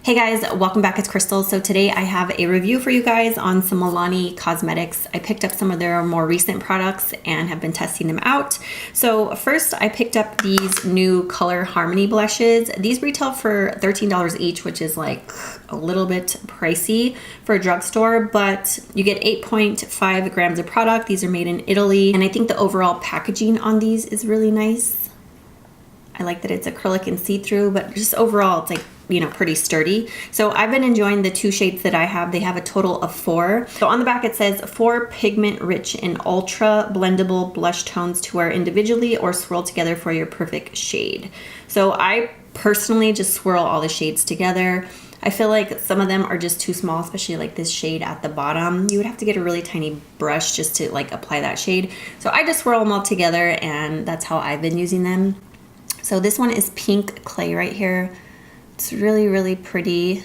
Hey guys, welcome back. It's Krystal. So today I have a review for you guys on some Milani Cosmetics. I picked up some of their more recent products and have been testing them out. So first I picked up these new Color Harmony blushes. These retail for $13 each, which is like a little bit pricey for a drugstore, but you get 8.5 grams of product. These are made in Italy, and I think the overall packaging on these is really nice. I like that it's acrylic and see-through, but just overall it's like, you know, pretty sturdy. So I've been enjoying the two shades that I have. They have a total of 4. So on the back it says 4 pigment rich and ultra blendable blush tones to wear individually or swirl together for your perfect shade. So I personally just swirl all the shades together. I feel like some of them are just too small, especially like this shade at the bottom. You would have to get a really tiny brush just to like apply that shade. So I just swirl them all together, and that's how I've been using them. So this one is Pink Clay right here. It's really, really pretty.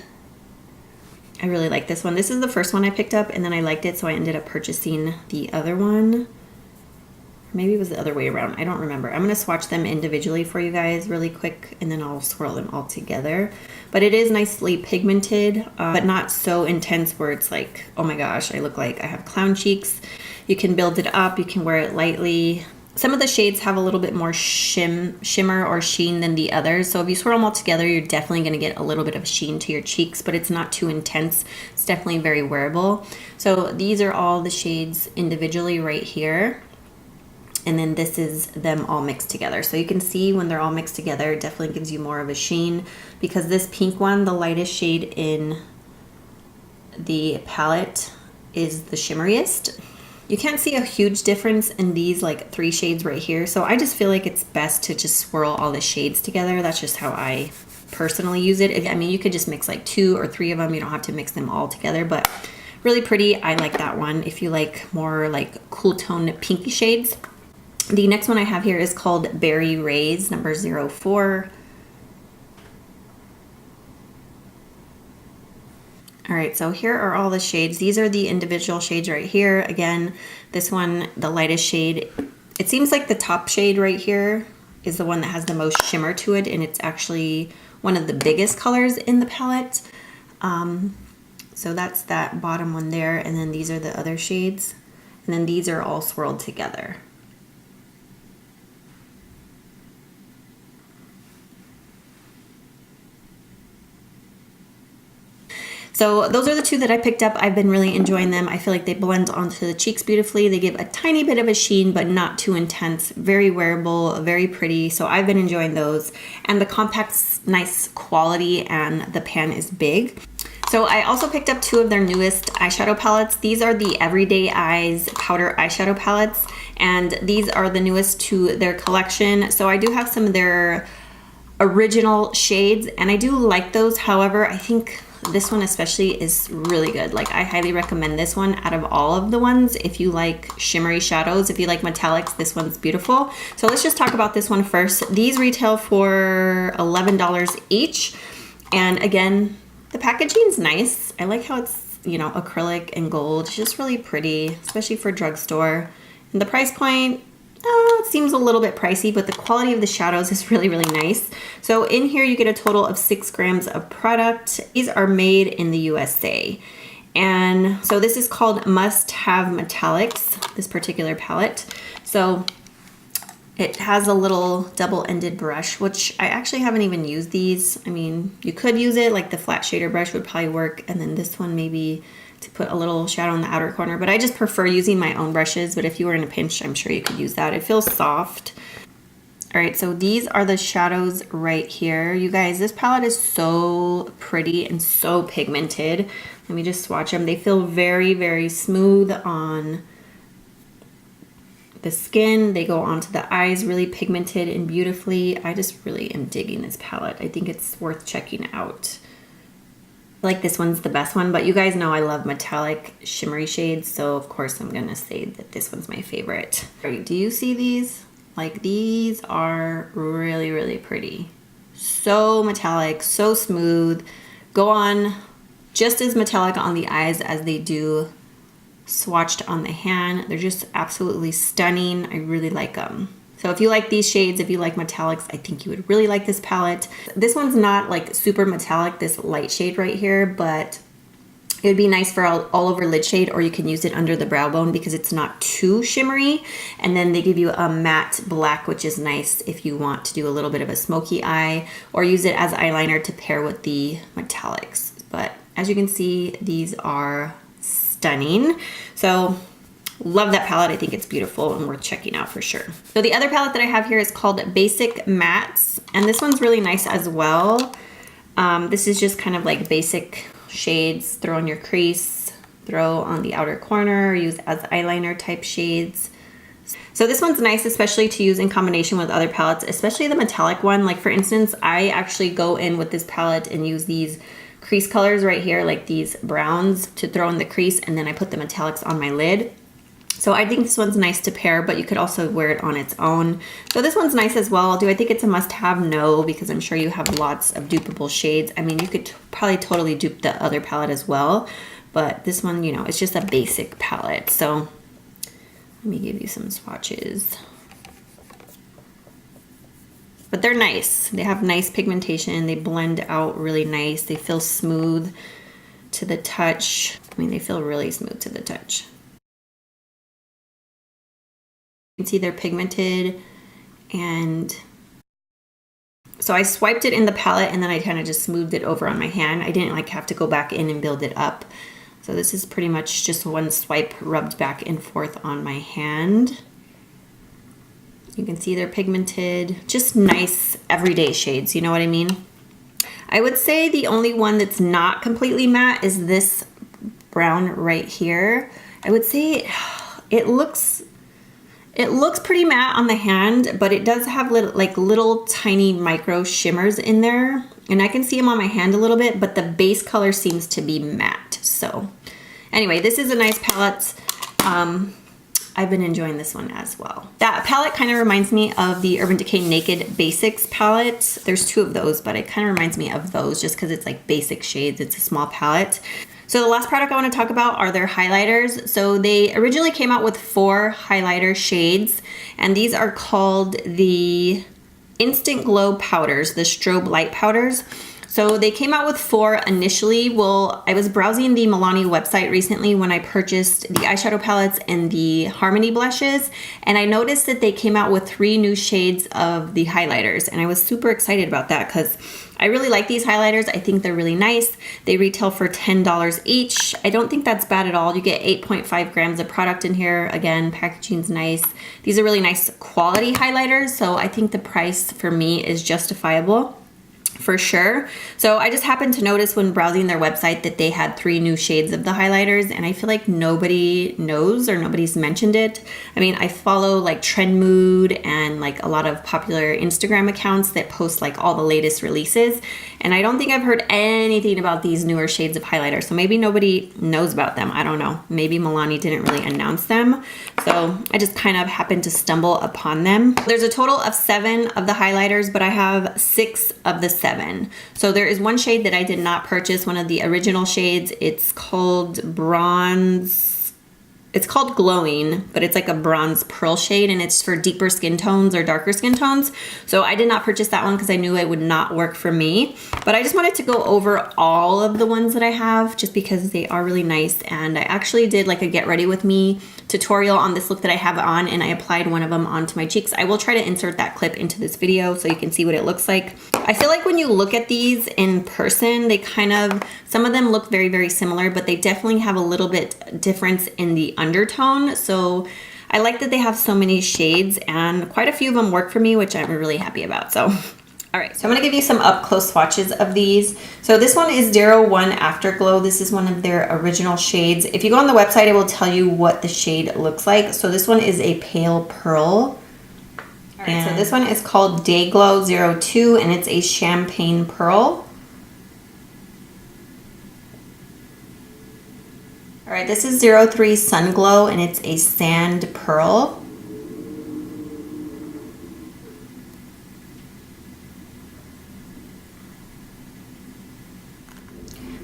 I really like this one. This is the first one I picked up, and then I liked it, so I ended up purchasing the other one. Maybe it was the other way around. I don't remember. I'm going to swatch them individually for you guys really quick, and then I'll swirl them all together. But it is nicely pigmented, but not so intense where it's like, oh my gosh, I look like I have clown cheeks. You can build it up. You can wear it lightly. Some of the shades have a little bit more shimmer or sheen than the others. So if you swirl them all together, you're definitely going to get a little bit of sheen to your cheeks, but it's not too intense. It's definitely very wearable. So these are all the shades individually right here. And then this is them all mixed together. So you can see when they're all mixed together, it definitely gives you more of a sheen, because this pink one, the lightest shade in the palette, is the shimmeriest. You can't see a huge difference in these like 3 shades right here. So I just feel like it's best to just swirl all the shades together. That's just how I personally use it. I mean, you could just mix like 2 or 3 of them. You don't have to mix them all together, but really pretty. I like that one. If you like more like cool tone pinky shades. The next one I have here is called Berry Rays, number 04. All right, so here are all the shades. These are the individual shades right here. Again, this one, the lightest shade. It seems like the top shade right here is the one that has the most shimmer to it, and it's actually one of the biggest colors in the palette. So that's that bottom one there, and then these are the other shades. And then these are all swirled together. So those are the 2 that I picked up. I've been really enjoying them. I feel like they blend onto the cheeks beautifully. They give a tiny bit of a sheen, but not too intense. Very wearable, very pretty. So I've been enjoying those. And the compact's nice quality, and the pan is big. So I also picked up 2 of their newest eyeshadow palettes. These are the Everyday Eyes powder eyeshadow palettes, and these are the newest to their collection. So I do have some of their original shades, and I do like those. However, I think this one especially is really good. Like, I highly recommend this one out of all of the ones. If you like shimmery shadows, if you like metallics, this one's beautiful. So let's just talk about this one first. These retail for $11 each. And again, the packaging's nice. I like how it's, you know, acrylic and gold. It's just really pretty, especially for drugstore. And the price point, it seems a little bit pricey, but the quality of the shadows is really, really nice. So in here you get a total of 6 grams of product. These are made in the USA. And so this is called Must Have Metallics, this particular palette. So it has a little double-ended brush, which I actually haven't even used these. I mean, you could use it, like the flat shader brush would probably work. And then this one maybe to put a little shadow in the outer corner, but I just prefer using my own brushes. But if you were in a pinch, I'm sure you could use that. It feels soft. All right, so these are the shadows right here. You guys, this palette is so pretty and so pigmented. Let me just swatch them. They feel very, very smooth on the skin. They go onto the eyes, really pigmented and beautifully. I just really am digging this palette. I think it's worth checking out. Like, this one's the best one, but you guys know I love metallic shimmery shades, so of course I'm gonna say that this one's my favorite. All right, do you see these? Like, these are really, really pretty. So metallic, so smooth. Go on just as metallic on the eyes as they do swatched on the hand. They're just absolutely stunning. I really like them. So if you like these shades, if you like metallics, I think you would really like this palette. This one's not like super metallic, this light shade right here, but it would be nice for all over lid shade, or you can use it under the brow bone because it's not too shimmery. And then they give you a matte black, which is nice if you want to do a little bit of a smoky eye, or use it as eyeliner to pair with the metallics. But as you can see, these are stunning. So love that palette. I think it's beautiful and worth checking out for sure. So the other palette that I have here is called Basic Mattes, and this one's really nice as well. This is just kind of like basic shades, throw in your crease, throw on the outer corner, use as eyeliner type shades. So this one's nice, especially to use in combination with other palettes, especially the metallic one. Like for instance, I actually go in with this palette and use these crease colors right here, like these browns, to throw in the crease, and then I put the metallics on my lid. So I think this one's nice to pair, but you could also wear it on its own. So this one's nice as well. Do I think it's a must-have? No, because I'm sure you have lots of dupable shades. I mean, you could probably totally dupe the other palette as well, but this one, you know, it's just a basic palette. So let me give you some swatches. But they're nice. They have nice pigmentation. They blend out really nice. They feel smooth to the touch. I mean, they feel really smooth to the touch. You can see they're pigmented, and so I swiped it in the palette and then I kind of just smoothed it over on my hand. I didn't like have to go back in and build it up. So this is pretty much just one swipe rubbed back and forth on my hand. You can see they're pigmented, just nice everyday shades, you know what I mean? I would say the only one that's not completely matte is this brown right here. I would say it looks pretty matte on the hand, but it does have little tiny micro shimmers in there. And I can see them on my hand a little bit, but the base color seems to be matte. So anyway, this is a nice palette. I've been enjoying this one as well. That palette kind of reminds me of the Urban Decay Naked Basics palette. There's two of those, but it kind of reminds me of those just because it's like basic shades. It's a small palette. So the last product I want to talk about are their highlighters. So they originally came out with 4 highlighter shades, and these are called the Instant Glow powders, the Strobe Light powders. So they came out with 4 initially. Well, I was browsing the Milani website recently when I purchased the eyeshadow palettes and the Harmony blushes, and I noticed that they came out with 3 new shades of the highlighters, and I was super excited about that because I really like these highlighters. I think they're really nice. They retail for $10 each. I don't think that's bad at all. You get 8.5 grams of product in here. Again, packaging's nice. These are really nice quality highlighters, so I think the price for me is justifiable for sure. So I just happened to notice when browsing their website that they had 3 new shades of the highlighters, and I feel like nobody knows or nobody's mentioned it. I mean, I follow like Trend Mood and like a lot of popular Instagram accounts that post like all the latest releases, and I don't think I've heard anything about these newer shades of highlighter. So maybe nobody knows about them. I don't know. Maybe Milani didn't really announce them. So I just kind of happened to stumble upon them. There's a total of 7 of the highlighters, but I have 6 of the 7. So there is one shade that I did not purchase, one of the original shades. It's called Bronze. It's called Glowing, but it's like a bronze pearl shade, and it's for deeper skin tones or darker skin tones. So I did not purchase that one because I knew it would not work for me. But I just wanted to go over all of the ones that I have just because they are really nice. And I actually did like a get ready with me tutorial on this look that I have on, and I applied one of them onto my cheeks. I will try to insert that clip into this video so you can see what it looks like. I feel like when you look at these in person, they kind of, some of them look very, very similar, but they definitely have a little bit difference in the undertone. So I like that they have so many shades, and quite a few of them work for me, which I'm really happy about. So all right, so I'm gonna give you some up close swatches of these. So this one is 01 Afterglow. This is one of their original shades. If you go on the website, it will tell you what the shade looks like. So this one is a pale pearl. All right, so this one is called DayGlow 02, and it's a champagne pearl. All right, this is 03 SunGlow, and it's a sand pearl.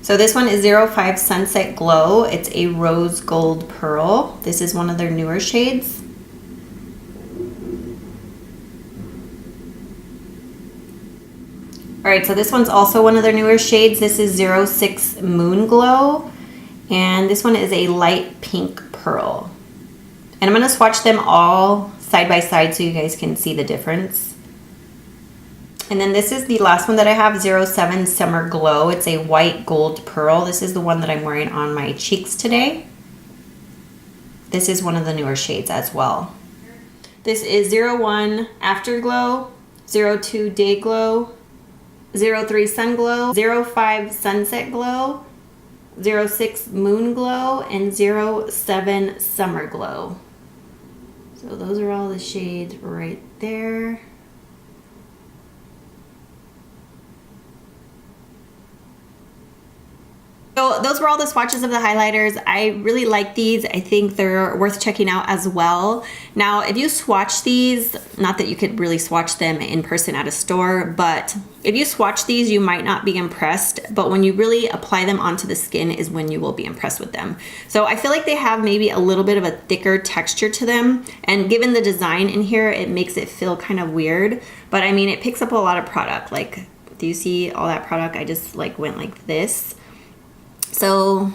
So this one is 05 Sunset Glow. It's a rose gold pearl. This is one of their newer shades. All right, so this one's also one of their newer shades. This is 06 MoonGlow, and this one is a light pink pearl. And I'm gonna swatch them all side by side so you guys can see the difference. And then this is the last one that I have, 07 Summer Glow. It's a white gold pearl. This is the one that I'm wearing on my cheeks today. This is one of the newer shades as well. This is 01 Afterglow, 02 DayGlow, 03 SunGlow, 05 SunsetGlow, 06 MoonGlow, and 07 SummerGlow. So those are all the shades right there. So those were all the swatches of the highlighters. I really like these. I think they're worth checking out as well. Now, if you swatch these, not that you could really swatch them in person at a store, but if you swatch these, you might not be impressed, but when you really apply them onto the skin is when you will be impressed with them. So I feel like they have maybe a little bit of a thicker texture to them, and given the design in here, it makes it feel kind of weird, but I mean, it picks up a lot of product. Like, do you see all that product? I just like went like this. So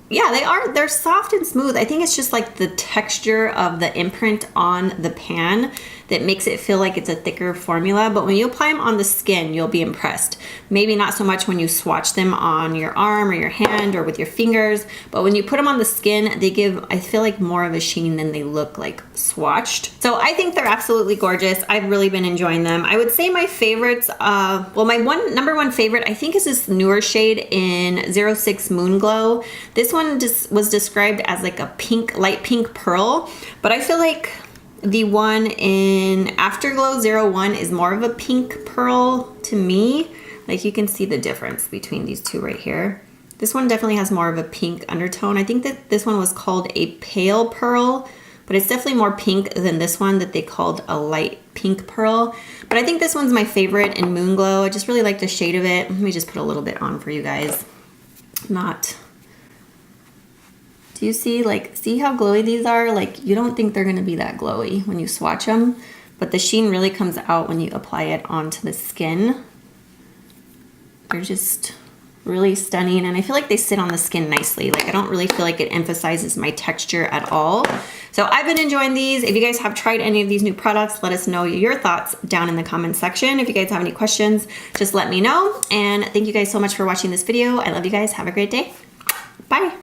yeah, they're soft and smooth. I think it's just like the texture of the imprint on the pan that makes it feel like it's a thicker formula, but when you apply them on the skin, you'll be impressed. Maybe not so much when you swatch them on your arm or your hand or with your fingers, but when you put them on the skin, they give, I feel like, more of a sheen than they look like swatched. So I think they're absolutely gorgeous. I've really been enjoying them. I would say my favorites, well, my number one favorite, I think, is this newer shade in 06 MoonGlow. This one just was described as like a pink, light pink pearl, but I feel like the one in Afterglow 01 is more of a pink pearl to me. Like, you can see the difference between these two right here. This one definitely has more of a pink undertone. I think that this one was called a pale pearl, but it's definitely more pink than this one that they called a light pink pearl. But I think this one's my favorite in MoonGlow. I just really like the shade of it. Let me just put a little bit on for you guys. Do you see, like, see how glowy these are? Like, you don't think they're gonna be that glowy when you swatch them, but the sheen really comes out when you apply it onto the skin. They're just really stunning, and I feel like they sit on the skin nicely. Like, I don't really feel like it emphasizes my texture at all. So I've been enjoying these. If you guys have tried any of these new products, let us know your thoughts down in the comment section. If you guys have any questions, just let me know. And thank you guys so much for watching this video. I love you guys. Have a great day. Bye.